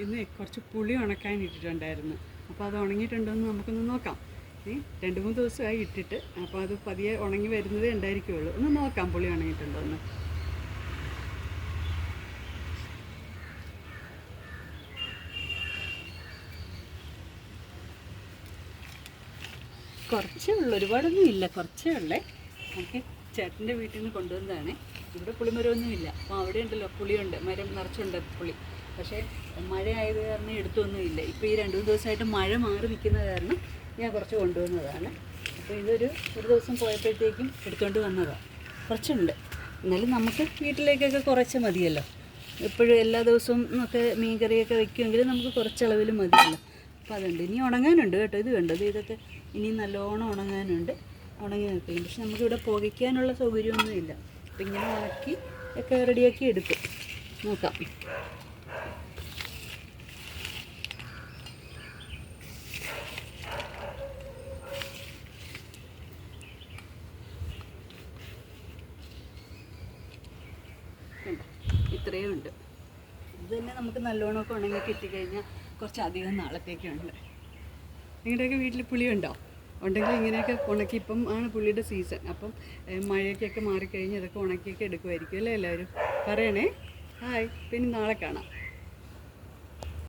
ഇന്ന് കുറച്ച് പുളി ഉണക്കാൻ ഇട്ടിട്ടുണ്ടായിരുന്നു. അപ്പോൾ അത് ഉണങ്ങിയിട്ടുണ്ടോ എന്ന് നമുക്കൊന്ന് നോക്കാം. 2-3 ദിവസമായി ഇട്ടിട്ട്. അപ്പോൾ അത് പതിയെ ഉണങ്ങി വരുന്നതേ ഉണ്ടായിരിക്കുള്ളൂ. ഒന്ന് നോക്കാം പുളി ഉണങ്ങിയിട്ടുണ്ടോ എന്ന്. കുറച്ചേ ഉള്ളൂ, ഒരുപാടൊന്നും ഇല്ല, കുറച്ചേ ഉള്ളേ. നമുക്ക് ചേട്ടൻ്റെ വീട്ടിൽ നിന്ന് കൊണ്ടുവന്നതാണ്. ഇവിടെ പുളിമരമൊന്നും ഇല്ല. അപ്പോൾ അവിടെ ഉണ്ടല്ലോ പുളിയുണ്ട്, മരം നിറച്ചുണ്ട് പുളി. പക്ഷേ മഴ ആയത് കാരണം എടുത്തൊന്നും ഇല്ല. ഇപ്പോൾ ഈ 2-3 ദിവസമായിട്ട് മഴ മാറി നിൽക്കുന്ന കാരണം ഞാൻ കുറച്ച് കൊണ്ടുവന്നതാണ്. അപ്പോൾ ഒരു ദിവസം പോയപ്പോഴത്തേക്കും എടുത്തുകൊണ്ട് വന്നതാണ്. കുറച്ചുണ്ട്, എന്നാലും നമുക്ക് വീട്ടിലേക്കൊക്കെ കുറച്ച് മതിയല്ലോ. എപ്പോഴും എല്ലാ ദിവസവും ഒക്കെ മീൻ കറിയൊക്കെ വയ്ക്കുമെങ്കിൽ നമുക്ക് കുറച്ചളവിൽ മതിയല്ലോ. അപ്പോൾ അതുണ്ട്. ഇനി ഉണങ്ങാനുണ്ട് കേട്ടോ. ഇത് കണ്ടത്, ഇതൊക്കെ ഇനി നല്ലോണം ഉണങ്ങാനുണ്ട്. ഉണങ്ങി നിൽക്കും. പക്ഷെ നമുക്കിവിടെ പുകയ്ക്കാനുള്ള സൗകര്യമൊന്നുമില്ല. അപ്പം ഇങ്ങനെ ഉണക്കി ഒക്കെ റെഡിയാക്കി എടുക്കും. നോക്കാം. ഇത്രയും ഉണ്ട്. ഇത് തന്നെ നമുക്ക് നല്ലോണമൊക്കെ ഉണങ്ങി കിട്ടിക്കഴിഞ്ഞാൽ കുറച്ചധികം നാളത്തേക്കുണ്ട്. നിങ്ങളുടെയൊക്കെ വീട്ടിൽ പുളിയുണ്ടോ? ഉണ്ടെങ്കിൽ ഇങ്ങനെയൊക്കെ ഉണക്കി, ഇപ്പം ആണ് പുളിയുടെ സീസൺ. അപ്പം മഴയ്ക്കൊക്കെ മാറിക്കഴിഞ്ഞ് അതൊക്കെ ഉണക്കിയൊക്കെ എടുക്കുമായിരിക്കും അല്ലേ എല്ലാവരും? പറയണേ. ഹായ്, പിന്നെ നാളെ കാണാം.